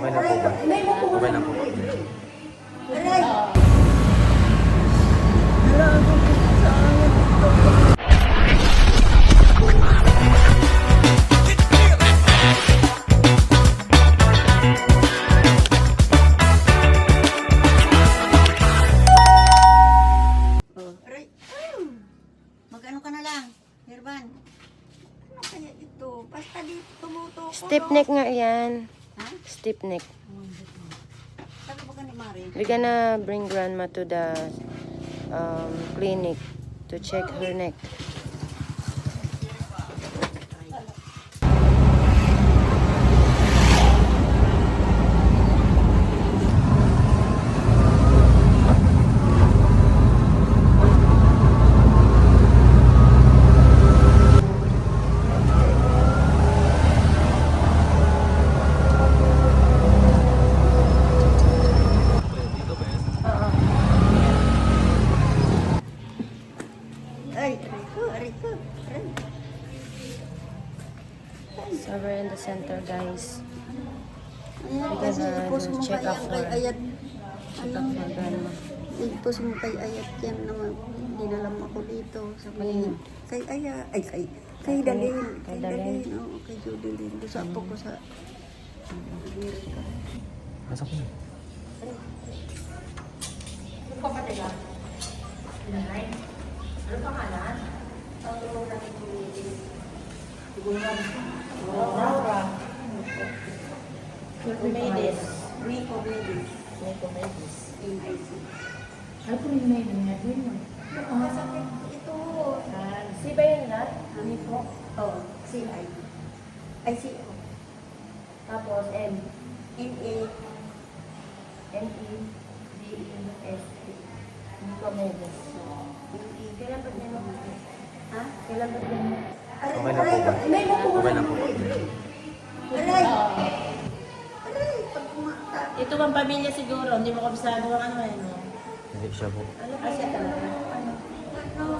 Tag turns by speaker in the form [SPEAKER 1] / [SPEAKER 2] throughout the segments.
[SPEAKER 1] Okay lang po ba? Okay lang po ba?
[SPEAKER 2] Aray, mag-ano ka na lang, Herban. Ano kaya ito? Basta dito tumutok.
[SPEAKER 3] Stiff neck nga yan.
[SPEAKER 2] Ha?
[SPEAKER 3] Stiff neck.
[SPEAKER 2] Sabi ba ka ni Mari?
[SPEAKER 3] We're gonna bring grandma to the clinic to check her neck.
[SPEAKER 2] Aray ko.
[SPEAKER 3] So we're in the center, guys.
[SPEAKER 2] Ayan, kasi ipos mo
[SPEAKER 3] check
[SPEAKER 2] kay
[SPEAKER 3] up for
[SPEAKER 2] ayat.
[SPEAKER 3] check up for grandma.
[SPEAKER 2] Ipos mo kay ayat yan naman. Dinalam ako dito. Sabi kay Aya. Ay, kay Dalin.
[SPEAKER 3] Kay
[SPEAKER 2] Kay
[SPEAKER 3] Dalin.
[SPEAKER 2] Dalin. Oo, kay Judelin. Gusto po ko sa Amerika.
[SPEAKER 1] Nasa ko na.
[SPEAKER 3] Ano pangalan? Medis.
[SPEAKER 2] Nico Medis.
[SPEAKER 3] Medis.
[SPEAKER 2] NIC.
[SPEAKER 4] Ay, kung may nangyari mo.
[SPEAKER 2] Masakit ito.
[SPEAKER 3] Si ba yun lahat?
[SPEAKER 2] Nico. Oo. CI. Ay, CI.
[SPEAKER 3] Tapos M.
[SPEAKER 2] NA.
[SPEAKER 3] N-E-D-E-S-T. Nico Medis. Kailan ba niya mo?
[SPEAKER 2] Ha?
[SPEAKER 3] Kailan ba niya mo?
[SPEAKER 2] Aray,
[SPEAKER 1] Okay lang po ba? Okay lang po ba?
[SPEAKER 2] Aray. Aray. Pag kumaka.
[SPEAKER 4] Ito bang pamilya siguro, hindi mo kabisado ang ano eh, no?
[SPEAKER 1] Hindi siya po.
[SPEAKER 4] Ano pa siya talaga?
[SPEAKER 2] Ano?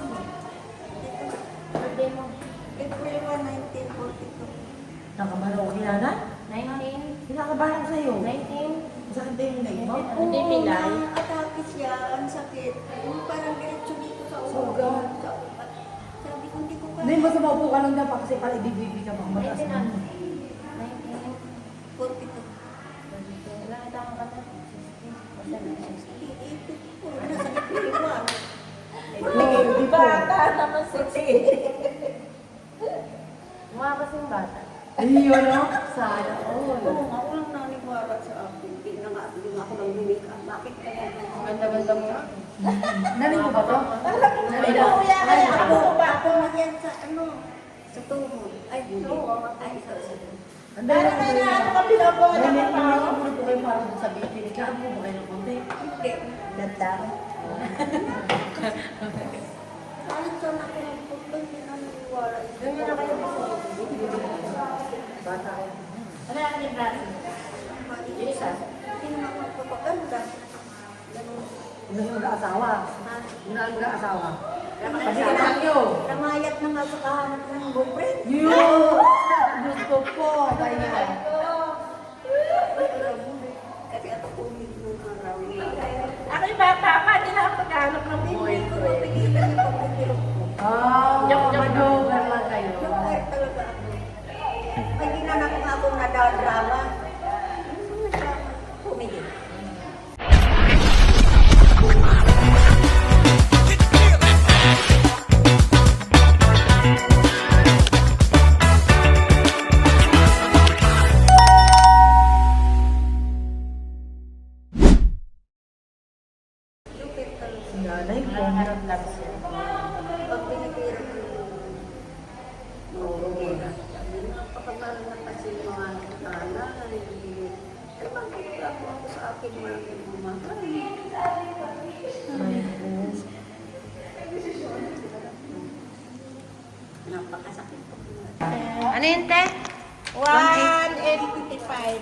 [SPEAKER 3] Birthday mo?
[SPEAKER 2] April 1, 1942.
[SPEAKER 4] Nakabalo ko kilala?
[SPEAKER 3] 19?
[SPEAKER 4] Kinakabahan sa'yo.
[SPEAKER 3] 19?
[SPEAKER 4] Masakit na yung leg mo?
[SPEAKER 2] Oo,
[SPEAKER 4] Hindi pilay.
[SPEAKER 2] na-atake siya. Ang sakit. Yung parang diretso dito sa ulo.
[SPEAKER 4] Sugat.
[SPEAKER 2] Sa ugat. Sabi ko, hindi ko
[SPEAKER 4] Hindi,
[SPEAKER 2] kaya.
[SPEAKER 4] basta maupo ka lang dyan pa kasi pala ibibibi ka bang mataas
[SPEAKER 3] 19
[SPEAKER 4] na.
[SPEAKER 3] ano? 19?
[SPEAKER 2] 42.
[SPEAKER 3] Ilang itang ka na?
[SPEAKER 2] 84. Nasakit ko yung one.
[SPEAKER 4] Hindi bata naman si
[SPEAKER 3] Mukha kasing bata.
[SPEAKER 4] Ay, yun no? Sana all.
[SPEAKER 2] Oo, ako lang naniwala sa akin. Hindi na nga ako lang bumika. Bakit kaya?
[SPEAKER 3] Ang ganda-ganda mo.
[SPEAKER 4] Narinig mo ba to?
[SPEAKER 2] Narinig mo yan. Ako na yan sa ano? Sa tumo. Ay, hindi. Ay, sa
[SPEAKER 4] Ang dami na kayo ano ka pinagawa na parang ko kayo parang sa bibi. Kaya mo ba kayo ng konti?
[SPEAKER 2] Hindi.
[SPEAKER 4] Ganda.
[SPEAKER 2] Kahit saan ako nagpunta, hindi na naniwala.
[SPEAKER 3] Ganyan na kayo po.
[SPEAKER 4] Bata kayo.
[SPEAKER 3] Ano yan yung braso?
[SPEAKER 2] Yung isa. Hindi naman magpapaganda. Ganun.
[SPEAKER 4] Hindi mo nag-asawa.
[SPEAKER 2] Ha?
[SPEAKER 4] Hindi mo nag-asawa.
[SPEAKER 2] Namayat
[SPEAKER 4] Pagkakanak nyo.
[SPEAKER 2] Namayat na nga sa kahanap ng boyfriend.
[SPEAKER 4] Yun! Gusto po. Kaya.
[SPEAKER 2] Kasi ako kumig nung araw.
[SPEAKER 4] Ako yung bata pa. Hindi na ako naghahanap ng
[SPEAKER 2] Hindi ko
[SPEAKER 4] boyfriend.
[SPEAKER 2] mapigilan yung pagkakilok ko.
[SPEAKER 4] Mag-over lang kayo.
[SPEAKER 2] Yung kahit talaga ako. Ay, ginanap nga akong nadadrama. Kumigil. Lupit talaga.
[SPEAKER 4] Nanay ko. Meron lang siya.
[SPEAKER 2] Pag pinipira ko yung napakabalo na kasi yung mga nanay. Ay, bakit ako sa akin malaking mamahal? Napakasakit po.
[SPEAKER 3] Ano yun, te?
[SPEAKER 4] 185.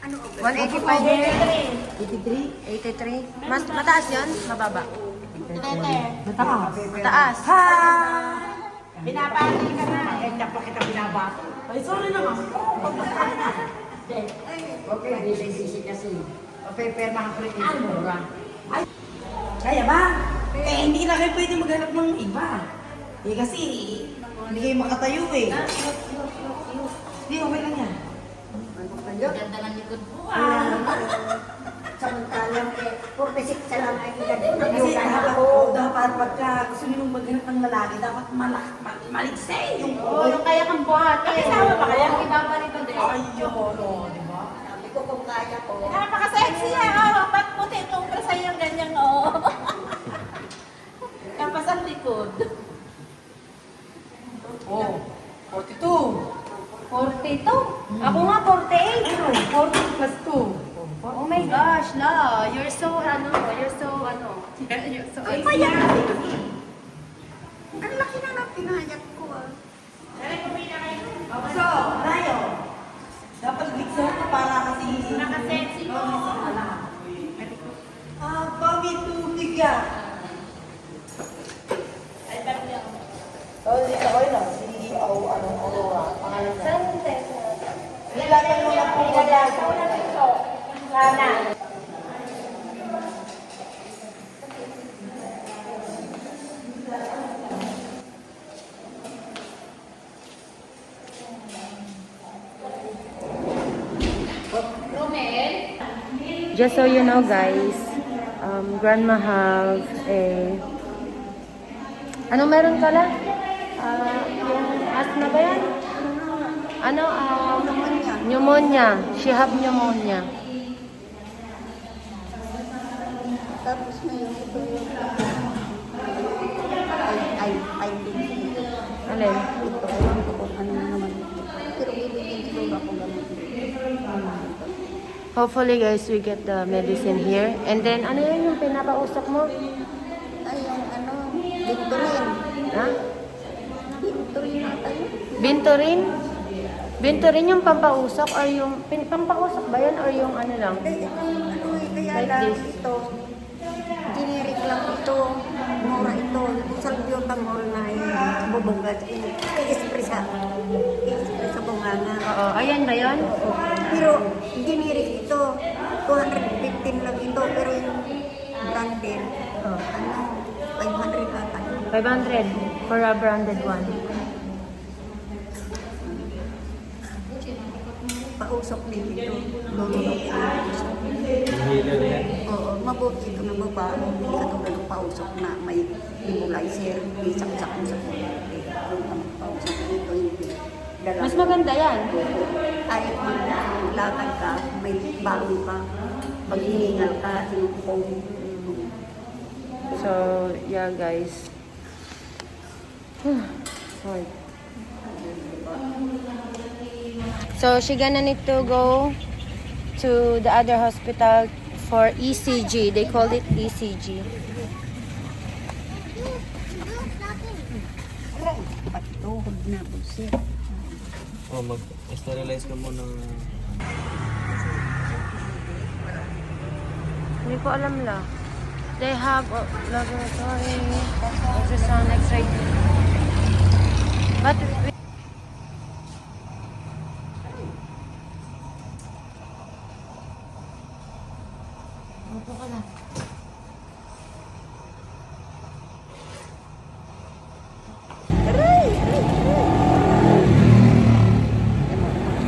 [SPEAKER 2] Ano ba?
[SPEAKER 3] 185?
[SPEAKER 4] 83?
[SPEAKER 3] 83? Mas mataas yun? Mababa?
[SPEAKER 4] Mataas.
[SPEAKER 3] Mataas.
[SPEAKER 4] Binabati ka na. Eh, pa kita binabati. Ay, sorry naman. Okay, busy kasi. Paper mga print is mura. Ay, kaya ba? Eh, hindi na kayo pwede maghanap ng iba. Eh, kasi hindi kayo makatayo eh. Hindi, okay lang yan.
[SPEAKER 3] Ganda ng likod mo.
[SPEAKER 2] Samantalang 46 sa lang ay ganun.
[SPEAKER 4] Dapat pagka gusto nyo maghanap ng lalaki, dapat maliksay yung
[SPEAKER 3] Oo, yung kaya kang buhati.
[SPEAKER 4] Kasama ba kayo?
[SPEAKER 3] Ang ibabalik ko din.
[SPEAKER 4] Ayun, di ba?
[SPEAKER 2] Sabi ko kung kaya ko.
[SPEAKER 3] Napaka-sexy ah. Ba't puti itong prasa yung ganyan, oh. Tapos ang likod.
[SPEAKER 4] Oh, 42.
[SPEAKER 3] 42. Ako nga 48.
[SPEAKER 4] Ano? 40 plus 2.
[SPEAKER 3] Oh my gosh, la. You're so, you're so.
[SPEAKER 2] Ay, kaya. Ang laki na ng pinayat ko ah.
[SPEAKER 4] So, Rayo, dapat bigsan ka para kasi
[SPEAKER 3] Nakasexy mo.
[SPEAKER 4] kami tubigyan. Oh, hindi ka oil lang. Hindi Aurora. Pangalan na. Nilagay mo lang kung wala.
[SPEAKER 3] Sana. Just so you know guys, grandma have a... Ano meron pala? Yung asthma ba yan? Ano? Pneumonia. She have pneumonia.
[SPEAKER 2] Tapos na yung ito yung ay din.
[SPEAKER 3] Alin?
[SPEAKER 2] Ito, ewan ko kung ano naman. Pero bibigyan siguro ako gamot.
[SPEAKER 3] Hopefully guys, we get the medicine here. And then, ano yun yung pinapausok mo?
[SPEAKER 2] Ay, yung ano, Binturin.
[SPEAKER 3] Ha?
[SPEAKER 2] Binturin na tayo.
[SPEAKER 3] Binturin? Binturin yung pampausok or yung... Pampausok ba yan or yung ano lang?
[SPEAKER 2] Kaya ano eh, kaya
[SPEAKER 3] Like
[SPEAKER 2] lang
[SPEAKER 3] this.
[SPEAKER 2] ito. Generic lang ito. Mura ito. Salbutamol na bubungad. I-express sa bunganga.
[SPEAKER 3] Oo, ayan ba yun?
[SPEAKER 2] Pero generic ito. 215 lang ito. Pero yung branded,
[SPEAKER 3] Oh.
[SPEAKER 2] ano, 500 ata.
[SPEAKER 3] 500 for a branded one.
[SPEAKER 2] Pausok din ito. Lulunok ko yung usok.
[SPEAKER 1] Healer yan.
[SPEAKER 2] Oo, mabuti ito na babae. Hindi katulad ng pausok na may nebulizer. May saksak mo sa puno. Yung pausok dito hindi.
[SPEAKER 3] Mas maganda yan.
[SPEAKER 2] Kahit maglakad ka, may bago ka. Pag hiningal ka, sinupong.
[SPEAKER 3] So, yeah guys. Hard. So, she gonna need to go to the other hospital for ECG. They call it ECG.
[SPEAKER 2] Patuhod na busit.
[SPEAKER 1] Oh, mag-sterilize ka muna.
[SPEAKER 3] Hindi ko alam la. They have laboratory, ultrasound, X-ray. But Opo ka na.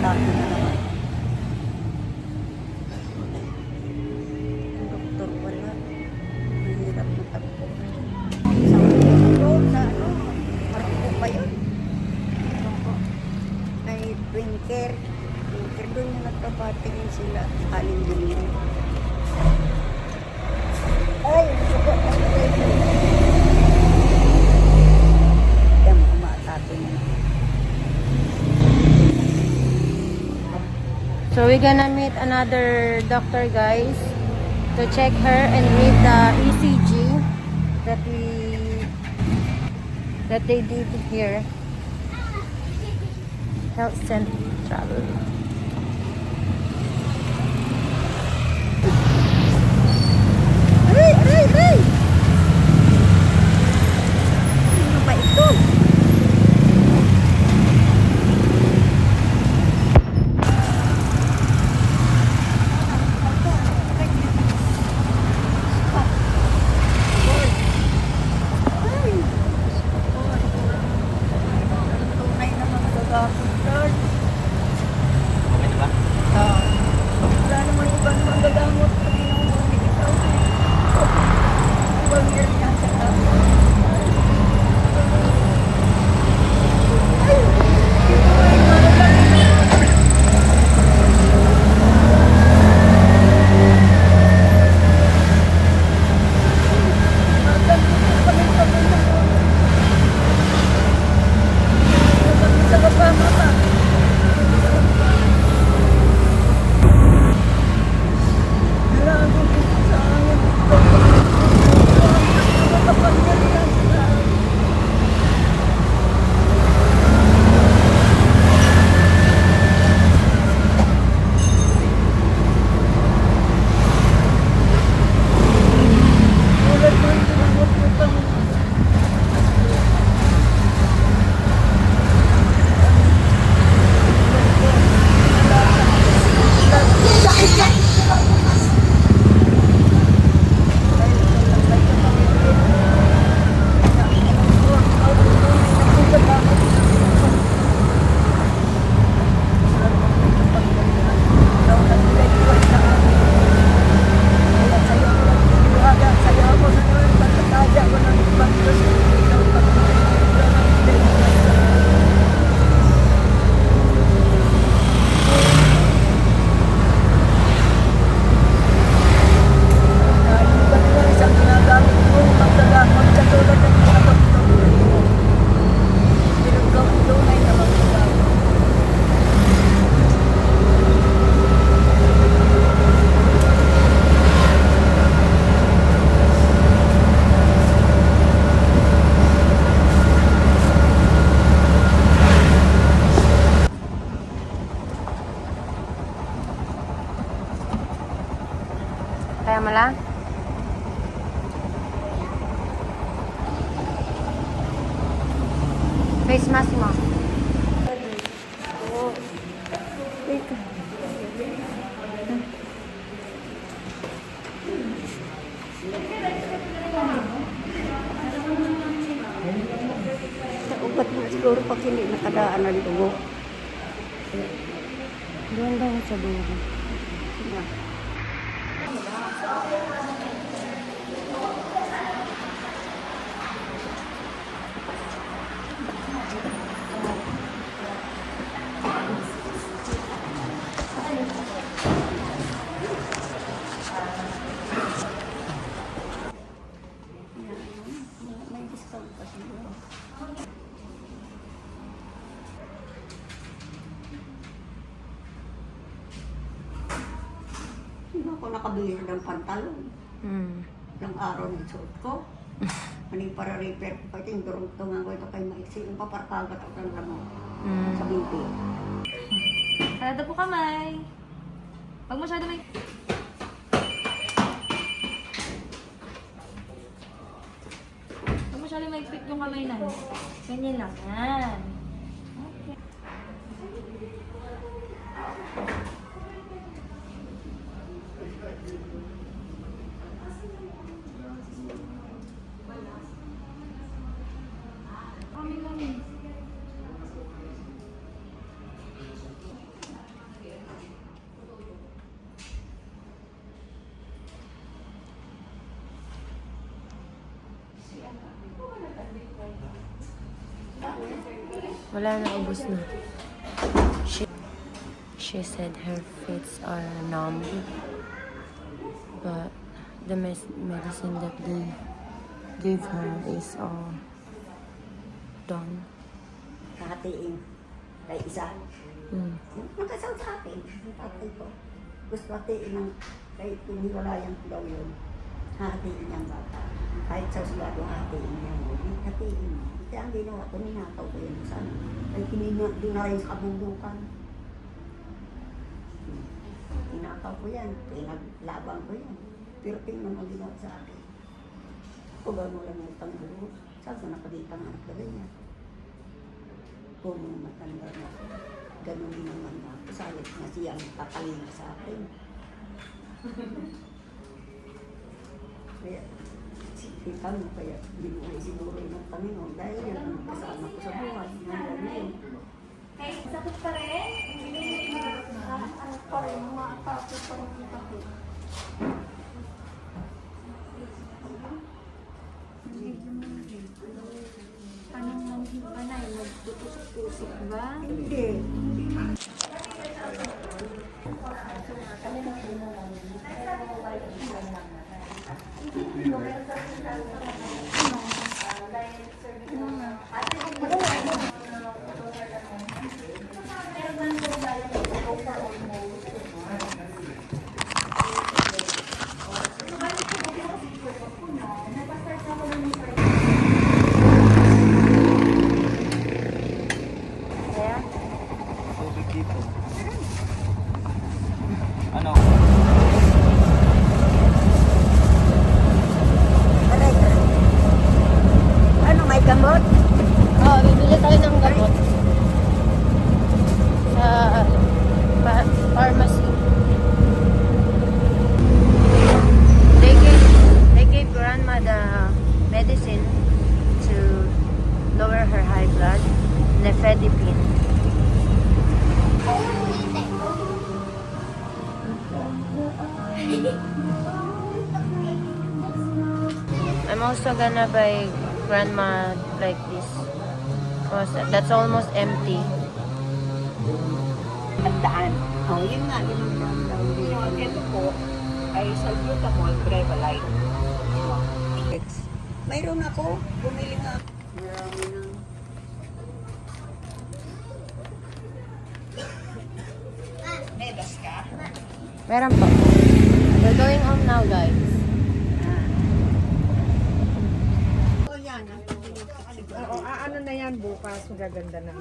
[SPEAKER 2] Dami na naman. Doktor wala. Mahirap na tagpo. Sa ano, marako pa yun. May twinker. Twinker doon yung nagpapatingin sila. Kaling din. Ay, suko. Yan, umaatake na.
[SPEAKER 3] So we're gonna meet another doctor guys to check her and read the ECG that they did here. Health Central.
[SPEAKER 2] Aray, aray, aray! Ano ba ito?
[SPEAKER 3] Kaya mo lang? Face mask mo.
[SPEAKER 2] Sa ugat mo siguro pag hindi nakadaan ng dugo.
[SPEAKER 3] Doon daw sa dulo.
[SPEAKER 2] May discount pa siguro. Hindi ako nakabili ng pantalon. Ng araw ng suot ko. Maning para repair ko pa ito. Yung durong-tungan ko ito kay Maiksi. Yung paparkagat ako ng ramo. Sa binti.
[SPEAKER 5] Sarado po kamay. Pag masyado may... Pag masyado may quick yung kamay na. Ganyan lang. Yan. Okay. Kami kami.
[SPEAKER 3] Wala na, ubos na. She said her feet are numb, but the medicine that they gave her is all done.
[SPEAKER 2] Kahatiin. Kay isa. Nagkasaw sa akin. Yung tatay ko. Gusto hatiin ng kahit hiniwalayan ko daw yun. Hahatiin niyang bata. Kahit sa sigado hahatiin niya. Hatiin. Kaya ang ginawa ko, ninakaw ko yun. Sana. Kahit doon na rin sa kabundukan. Ninakaw ko yan. Pinaglaban ko yan. Pero tingnan ang ginawa sa akin. Kung gano'n lang yung tangguro. Saan ko nakadita ng anak na ganyan? Kung matanda na ako. Ganun din naman ako. Salit na siya ang tatalina sa akin. Kaya, kita mo kaya binuhay siguro ng Panginoon dahil yan ang kasama ko sa buhay. Ngayon.
[SPEAKER 5] Sakit pa rin?
[SPEAKER 2] Ano pa rin, mga atake pa rin yung takot.
[SPEAKER 5] Anong nandiyo ka na? Nagtutusok-tusok ba?
[SPEAKER 2] Hindi.
[SPEAKER 1] Tubig dito. Ano?
[SPEAKER 2] Ano, may
[SPEAKER 3] I'm also gonna buy grandma like this. Because that's almost empty.
[SPEAKER 2] Tandaan. Oh, yun nga, yun ang daw.
[SPEAKER 6] Yung ito po ay salbutamol brevalite.
[SPEAKER 2] Mayroon ako, bumili nga. Marami na.
[SPEAKER 6] Medas ka?
[SPEAKER 3] Meron pa. We're going home now, guys.
[SPEAKER 2] Oh, yan.
[SPEAKER 6] Oo, ano na yan bukas, magaganda na.